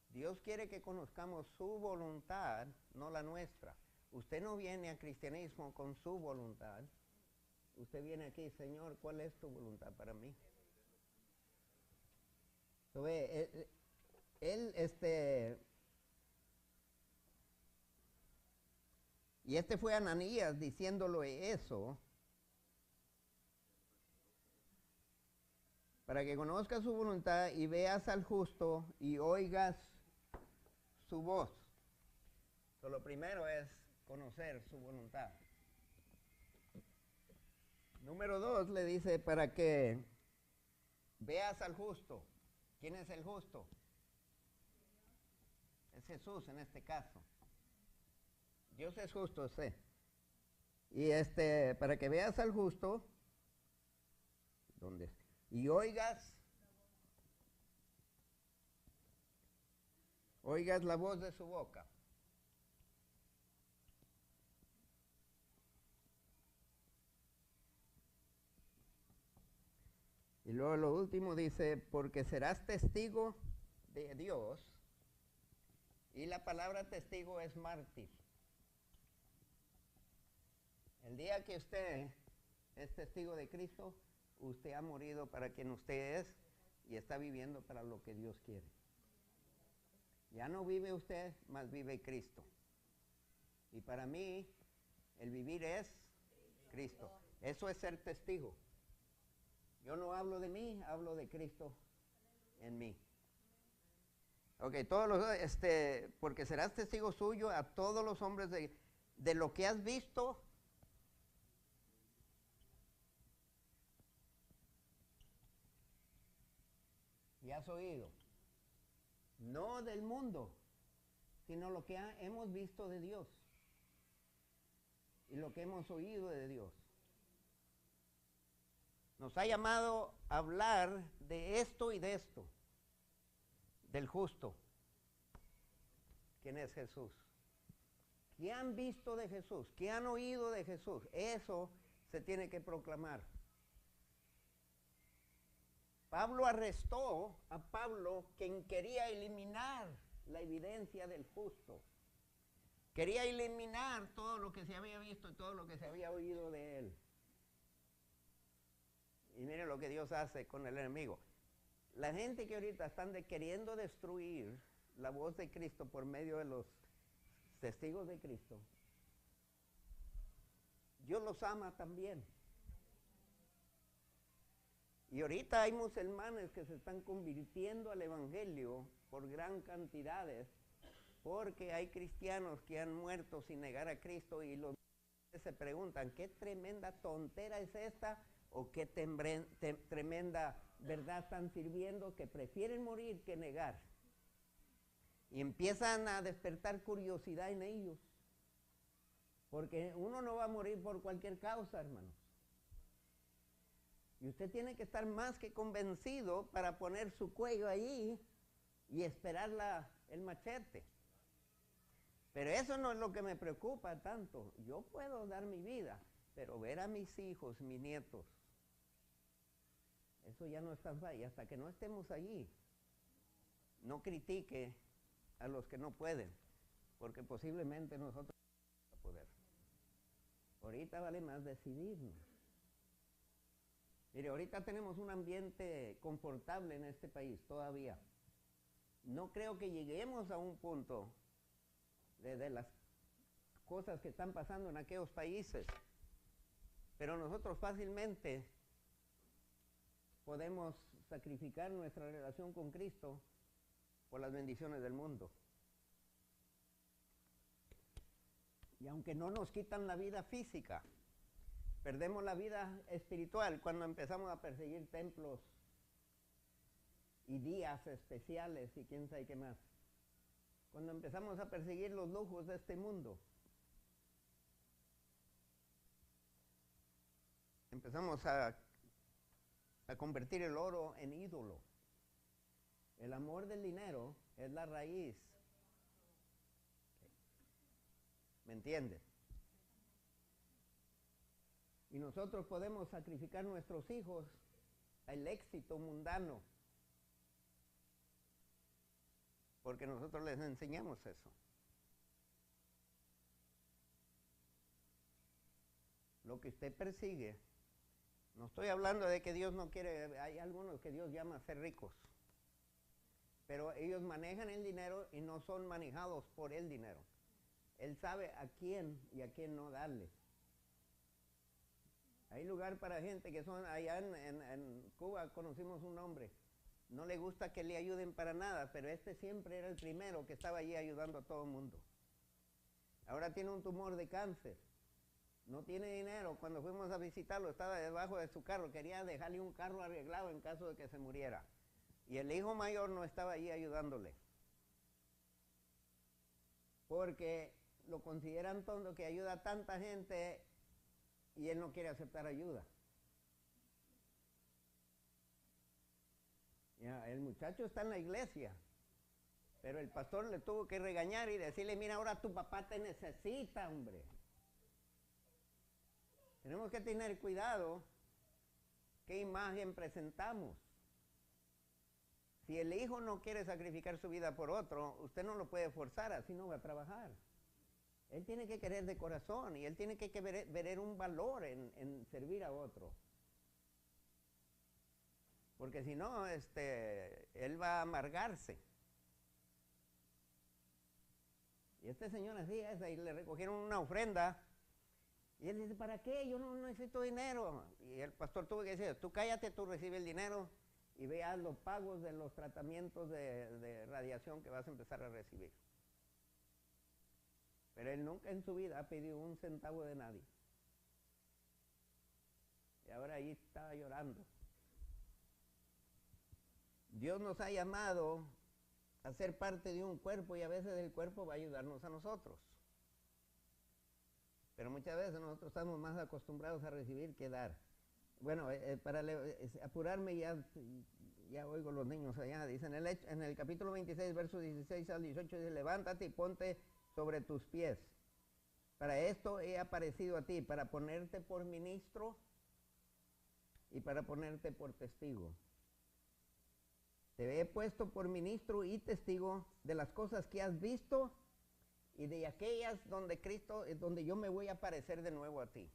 Dios quiere que conozcamos su voluntad, no la nuestra. Usted no viene al cristianismo con su voluntad. Usted viene aquí, Señor, ¿cuál es tu voluntad para mí? Y fue Ananías diciéndole eso, para que conozcas su voluntad y veas al justo y oigas su voz. Lo primero es conocer su voluntad. Número 2 le dice para que veas al justo. ¿Quién es el justo? Es Jesús en este caso. Dios es justo, sí. Y para que veas al justo, ¿dónde? Y oigas la voz de su boca. Y luego lo último dice, porque serás testigo de Dios. Y la palabra testigo es mártir. El día que usted es testigo de Cristo, usted ha morido para quien usted es y está viviendo para lo que Dios quiere. Ya no vive usted, más vive Cristo. Y para mí, el vivir es Cristo. Eso es ser testigo. Yo no hablo de mí, hablo de Cristo en mí. Ok, porque serás testigo suyo a todos los hombres de lo que has visto y has oído. No del mundo, sino lo que hemos visto de Dios y lo que hemos oído de Dios. Nos ha llamado a hablar de esto y de esto, del justo. ¿Quién es Jesús? ¿Qué han visto de Jesús? ¿Qué han oído de Jesús? Eso se tiene que proclamar. Pablo arrestó a Pablo, quien quería eliminar la evidencia del justo. Quería eliminar todo lo que se había visto y todo lo que se había oído de él. Y miren lo que Dios hace con el enemigo. La gente que ahorita están queriendo destruir la voz de Cristo por medio de los testigos de Cristo, Dios los ama también. Y ahorita hay musulmanes que se están convirtiendo al evangelio por gran cantidades, porque hay cristianos que han muerto sin negar a Cristo y los se preguntan, ¿qué tremenda tontera es esta? ¿O qué tremenda verdad están sirviendo que prefieren morir que negar? Y empiezan a despertar curiosidad en ellos. Porque uno no va a morir por cualquier causa, hermanos. Y usted tiene que estar más que convencido para poner su cuello allí y esperar el machete. Pero eso no es lo que me preocupa tanto. Yo puedo dar mi vida, pero ver a mis hijos, mis nietos, eso ya no es tan fácil. Hasta que no estemos allí, no critique a los que no pueden, porque posiblemente nosotros no vamos a poder. Ahorita vale más decidirnos. Mire, ahorita tenemos un ambiente confortable en este país, todavía. No creo que lleguemos a un punto de las cosas que están pasando en aquellos países, pero nosotros fácilmente podemos sacrificar nuestra relación con Cristo por las bendiciones del mundo. Y aunque no nos quitan la vida física, perdemos la vida espiritual cuando empezamos a perseguir templos y días especiales y quién sabe qué más. Cuando empezamos a perseguir los lujos de este mundo, empezamos a convertir el oro en ídolo. El amor del dinero es la raíz. ¿Me entienden? Y nosotros podemos sacrificar nuestros hijos al éxito mundano, porque nosotros les enseñamos eso. Lo que usted persigue, no estoy hablando de que Dios no quiere, hay algunos que Dios llama a ser ricos, pero ellos manejan el dinero y no son manejados por el dinero. Él sabe a quién y a quién no darle. Hay lugar para gente que son, allá en Cuba conocimos un hombre, no le gusta que le ayuden para nada, pero este siempre era el primero que estaba allí ayudando a todo el mundo. Ahora tiene un tumor de cáncer, no tiene dinero. Cuando fuimos a visitarlo estaba debajo de su carro, quería dejarle un carro arreglado en caso de que se muriera. Y el hijo mayor no estaba allí ayudándole, porque lo consideran tonto que ayuda a tanta gente y él no quiere aceptar ayuda. Ya, el muchacho está en la iglesia, pero el pastor le tuvo que regañar y decirle, mira, ahora tu papá te necesita, hombre. Tenemos que tener cuidado qué imagen presentamos. Si el hijo no quiere sacrificar su vida por otro, usted no lo puede forzar, así no va a trabajar. Él tiene que querer de corazón y él tiene que ver un valor en servir a otro. Porque si no, él va a amargarse. Y este señor así es, y le recogieron una ofrenda. Y él dice, ¿para qué? Yo no necesito dinero. Y el pastor tuvo que decir, tú cállate, tú recibes el dinero y veas los pagos de los tratamientos de radiación que vas a empezar a recibir. Pero él nunca en su vida ha pedido un centavo de nadie. Y ahora ahí estaba llorando. Dios nos ha llamado a ser parte de un cuerpo y a veces el cuerpo va a ayudarnos a nosotros. Pero muchas veces nosotros estamos más acostumbrados a recibir que dar. Bueno, para apurarme ya oigo los niños allá. Dicen en el capítulo 26, versos 16 al 18, dice, levántate y ponte sobre tus pies. Para esto he aparecido a ti, para ponerte por ministro y para ponerte por testigo. Te he puesto por ministro y testigo de las cosas que has visto y de aquellas donde yo me voy a aparecer de nuevo a ti.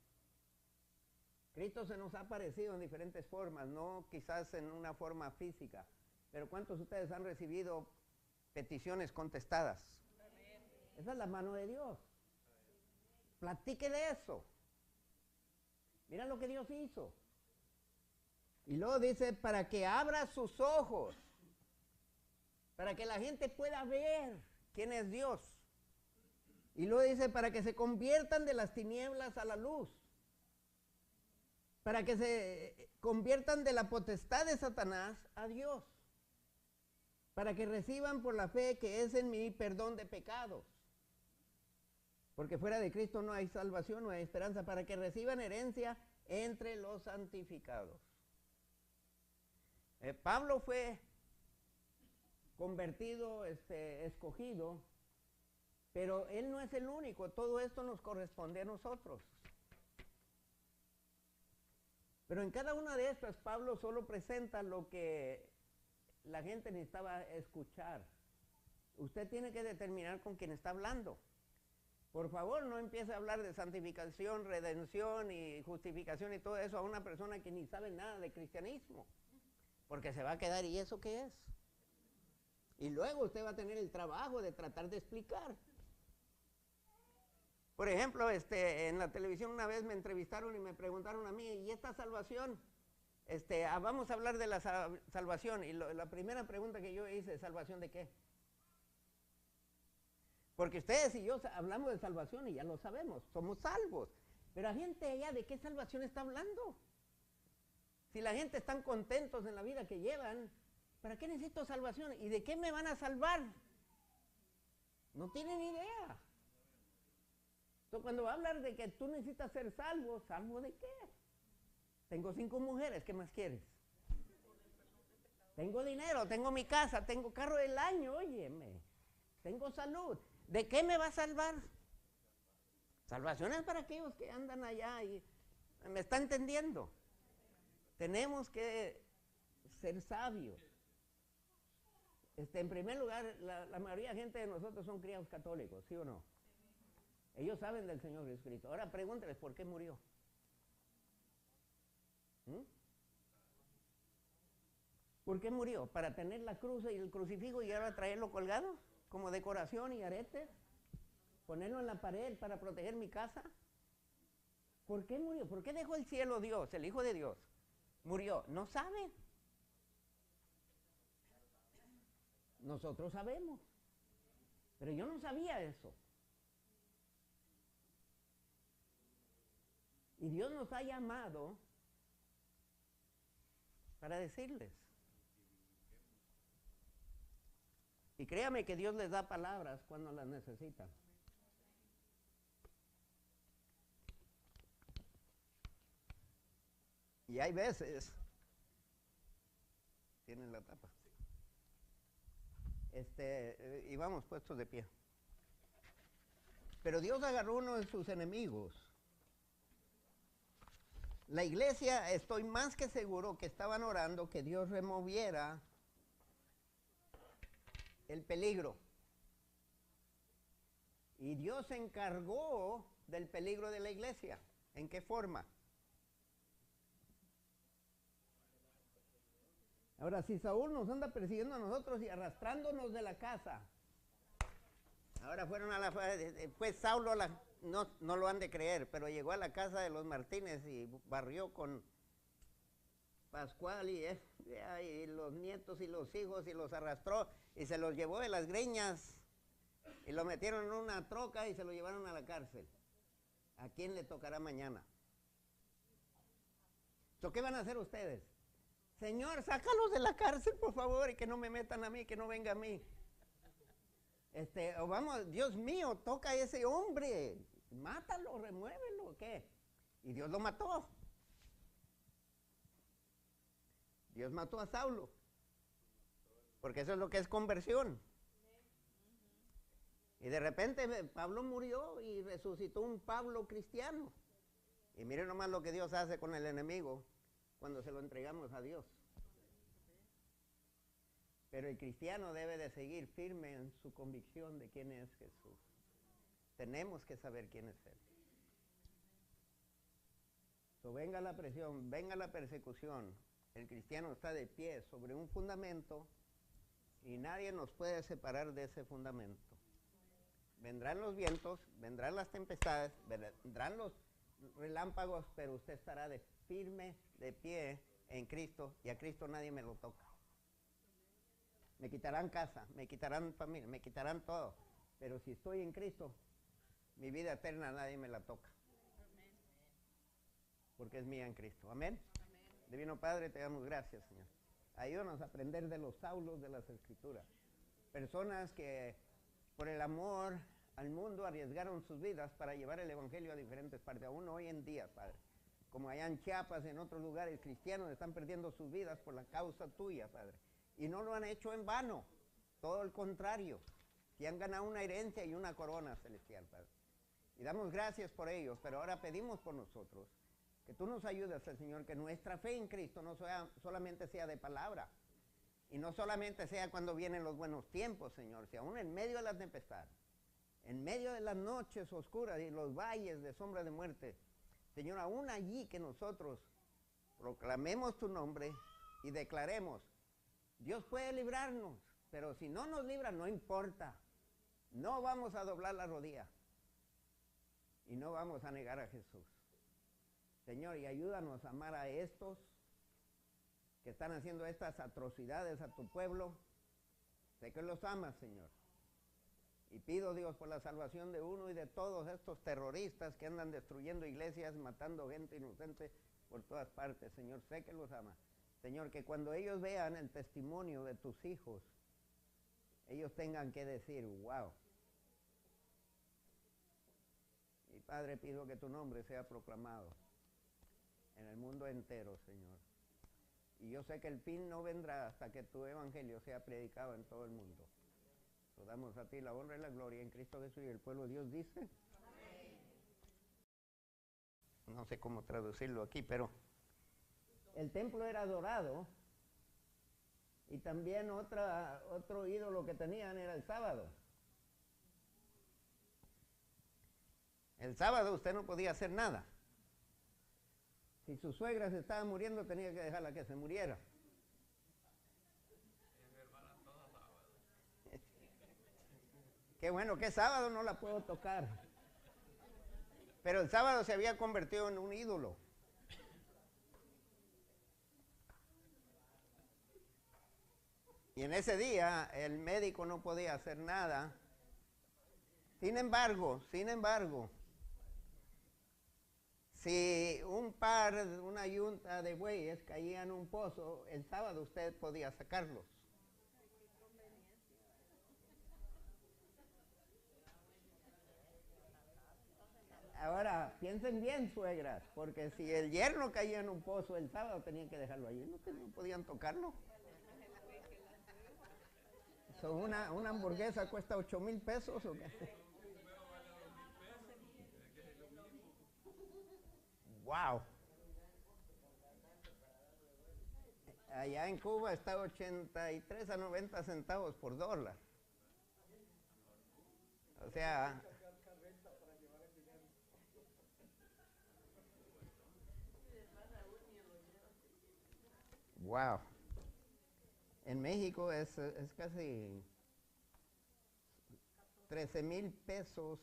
Cristo se nos ha aparecido en diferentes formas, no quizás en una forma física, pero ¿cuántos de ustedes han recibido peticiones contestadas? Amén. Esa es la mano de Dios. Platique de eso. Mira lo que Dios hizo. Y luego dice, para que abra sus ojos, para que la gente pueda ver quién es Dios. Y luego dice, para que se conviertan de las tinieblas a la luz. Para que se conviertan de la potestad de Satanás a Dios. Para que reciban por la fe que es en mí perdón de pecados. Porque fuera de Cristo no hay salvación, no hay esperanza. Para que reciban herencia entre los santificados. Pablo fue convertido, escogido, pero él no es el único. Todo esto nos corresponde a nosotros. Pero en cada una de estas, Pablo solo presenta lo que la gente necesitaba escuchar. Usted tiene que determinar con quién está hablando. Por favor, no empiece a hablar de santificación, redención y justificación y todo eso a una persona que ni sabe nada de cristianismo. Porque se va a quedar, ¿y eso qué es? Y luego usted va a tener el trabajo de tratar de explicar. Por ejemplo, en la televisión una vez me entrevistaron y me preguntaron a mí, ¿y esta salvación? Vamos a hablar de la salvación. Y la primera pregunta que yo hice, ¿salvación de qué? Porque ustedes y yo hablamos de salvación y ya lo sabemos, somos salvos. Pero la gente allá, ¿de qué salvación está hablando? Si la gente están contentos en la vida que llevan, ¿para qué necesito salvación? ¿Y de qué me van a salvar? No tienen idea. Entonces, cuando va a hablar de que tú necesitas ser salvo, ¿salvo de qué? Tengo 5 mujeres, ¿qué más quieres? Tengo dinero, tengo mi casa, tengo carro del año, óyeme. Tengo salud. ¿De qué me va a salvar? Salvación es para aquellos que andan allá y me está entendiendo. Tenemos que ser sabios. En primer lugar, la mayoría de gente de nosotros son criados católicos, ¿sí o no? Ellos saben del Señor Jesucristo. Ahora pregúnteles por qué murió. ¿Por qué murió? ¿Para tener la cruz y el crucifijo y ahora traerlo colgado? Como decoración y aretes. Ponerlo en la pared para proteger mi casa. ¿Por qué murió? ¿Por qué dejó el cielo Dios, el Hijo de Dios? Murió. No sabe. Nosotros sabemos. Pero yo no sabía eso. Y Dios nos ha llamado para decirles. Y créame que Dios les da palabras cuando las necesitan. Y hay veces, tienen la tapa, y vamos puestos de pie. Pero Dios agarró uno de sus enemigos. La iglesia, estoy más que seguro que estaban orando que Dios removiera el peligro. Y Dios se encargó del peligro de la iglesia. ¿En qué forma? Ahora, si Saúl nos anda persiguiendo a nosotros y arrastrándonos de la casa, ahora fueron a pues Saulo, no lo han de creer, pero llegó a la casa de los Martínez y barrió con Pascual y los nietos y los hijos y los arrastró y se los llevó de las greñas y lo metieron en una troca y se lo llevaron a la cárcel. ¿A quién le tocará mañana? ¿Qué van a hacer ustedes? Señor, sácalos de la cárcel, por favor, y que no me metan a mí, que no venga a mí. O vamos, Dios mío, toca a ese hombre, mátalo, remuévelo, ¿qué? Y Dios lo mató. Dios mató a Saulo, porque eso es lo que es conversión. Y de repente Pablo murió y resucitó un Pablo cristiano. Y miren nomás lo que Dios hace con el enemigo cuando se lo entregamos a Dios. Pero el cristiano debe de seguir firme en su convicción de quién es Jesús. Tenemos que saber quién es Él. Venga la presión, venga la persecución, el cristiano está de pie sobre un fundamento y nadie nos puede separar de ese fundamento. Vendrán los vientos, vendrán las tempestades, vendrán los relámpagos, pero usted estará firme, de pie en Cristo, y a Cristo nadie me lo toca. Me quitarán casa, me quitarán familia, me quitarán todo, pero si estoy en Cristo, mi vida eterna nadie me la toca. Porque es mía en Cristo. Amén. Divino Padre, te damos gracias, Señor. Ayúdanos a aprender de los Saulos de las Escrituras. Personas que por el amor al mundo arriesgaron sus vidas para llevar el Evangelio a diferentes partes. Aún hoy en día, Padre, como allá en Chiapas, en otros lugares, cristianos están perdiendo sus vidas por la causa tuya, Padre. Y no lo han hecho en vano, todo el contrario. Y han ganado una herencia y una corona celestial, Padre. Y damos gracias por ellos, pero ahora pedimos por nosotros que tú nos ayudes, Señor, que nuestra fe en Cristo no solamente sea de palabra, y no solamente sea cuando vienen los buenos tiempos, Señor, si aún en medio de la tempestad, en medio de las noches oscuras y los valles de sombra de muerte, Señor, aún allí que nosotros proclamemos tu nombre y declaremos, Dios puede librarnos, Pero si no nos libra, no importa. No vamos a doblar la rodilla. Y no vamos a negar a Jesús. Señor, y ayúdanos a amar a estos que están haciendo estas atrocidades a tu pueblo. Sé que los amas, Señor. Y pido, Dios, por la salvación de uno y de todos estos terroristas que andan destruyendo iglesias, matando gente inocente por todas partes. Señor, sé que los amas. Señor, que cuando ellos vean el testimonio de tus hijos, ellos tengan que decir, wow. Y Padre, pido que tu nombre sea proclamado en el mundo entero, Señor. Y yo sé que el fin no vendrá hasta que tu evangelio sea predicado en todo el mundo. Lo damos a ti la honra y la gloria en Cristo Jesús, y el pueblo de Dios dice. Amén. No sé cómo traducirlo aquí, pero el templo era adorado, y también otro ídolo que tenían era el sábado. El sábado usted no podía hacer nada. Si su suegra se estaba muriendo, tenía que dejarla que se muriera. Qué bueno que sábado no la puedo tocar. Pero el sábado se había convertido en un ídolo. Y en ese día el médico no podía hacer nada. Sin embargo, si una yunta de bueyes caía en un pozo, el sábado usted podía sacarlos. Ahora, piensen bien, suegras, porque si el yerno caía en un pozo el sábado, tenían que dejarlo allí, no podían tocarlo. ¿Una hamburguesa cuesta 8,000 pesos o qué? ¡Wow! Allá en Cuba está 83 a 90 centavos por dólar. O sea, wow. En México es casi 13,000 pesos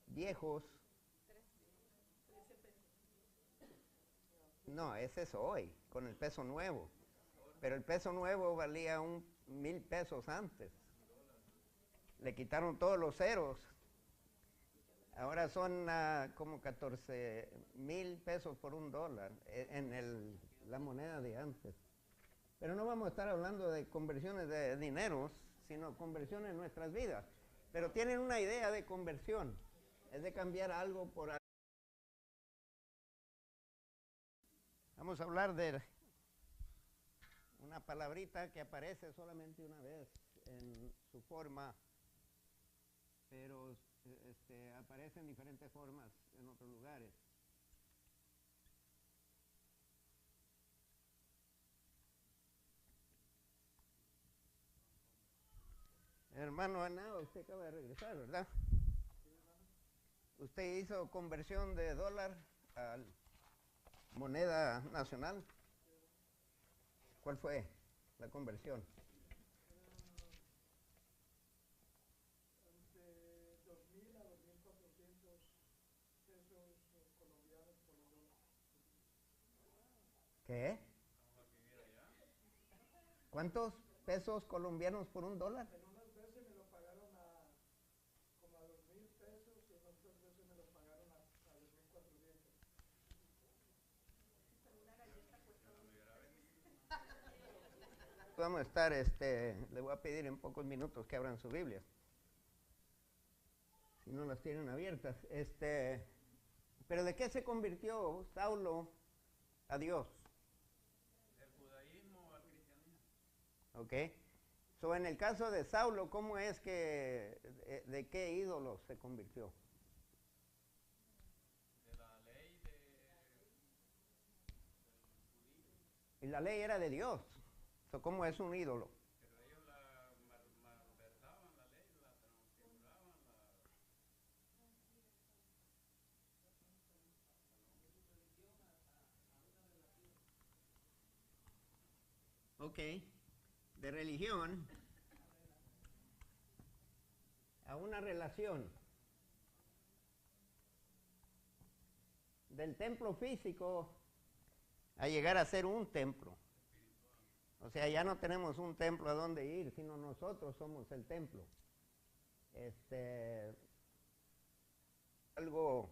viejos. No, ese es hoy, con el peso nuevo. Pero el peso nuevo valía 1,000 pesos antes. Le quitaron todos los ceros. Ahora son como 14,000 pesos por $1 en la moneda de antes. Pero no vamos a estar hablando de conversiones de dineros, sino conversiones en nuestras vidas. Pero tienen una idea de conversión, es de cambiar algo por algo. Vamos a hablar de una palabrita que aparece solamente una vez en su forma, pero aparece en diferentes formas en otros lugares. Hermano Ana, usted acaba de regresar, ¿verdad? ¿Usted hizo conversión de dólar a moneda nacional? ¿Cuál fue la conversión? De 2,000 a 2,400 pesos colombianos por el dólar. ¿Qué? ¿Cuántos pesos colombianos por $1? En unas veces me lo pagaron como a 2,000 pesos y en otras veces me lo pagaron a 2,400. Vamos a estar, le voy a pedir en pocos minutos que abran su Biblia. Si no las tienen abiertas. Pero ¿de qué se convirtió Saulo a Dios? Del judaísmo al cristianismo. ¿Ok? So, en el caso de Saulo, ¿cómo es que, de qué ídolo se convirtió? De la ley del judío. Y la ley era de Dios. So, ¿cómo es un ídolo? Pero ellos la malversaban la ley, la transfiguraban, Ok. De religión, a una relación del templo físico a llegar a ser un templo. O sea, ya no tenemos un templo a donde ir, sino nosotros somos el templo. Algo,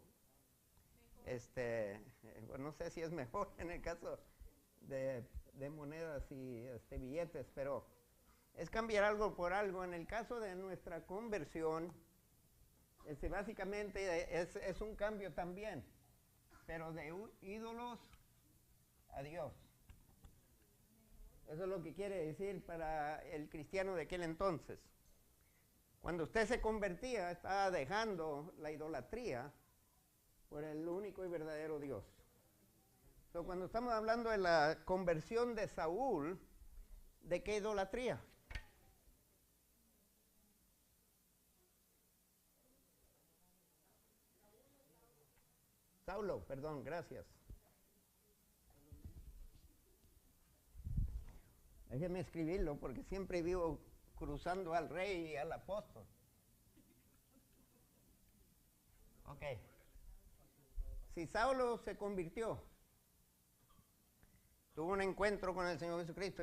bueno, no sé si es mejor en el caso de monedas y billetes, pero es cambiar algo por algo. En el caso de nuestra conversión, básicamente es un cambio también, pero de ídolos a Dios. Eso es lo que quiere decir para el cristiano de aquel entonces. Cuando usted se convertía, estaba dejando la idolatría por el único y verdadero Dios. Entonces, cuando estamos hablando de la conversión de Saúl, ¿de qué idolatría? Saulo, perdón, gracias. Déjeme escribirlo porque siempre vivo cruzando al rey y al apóstol. Ok. Si Saulo se convirtió, tuvo un encuentro con el Señor Jesucristo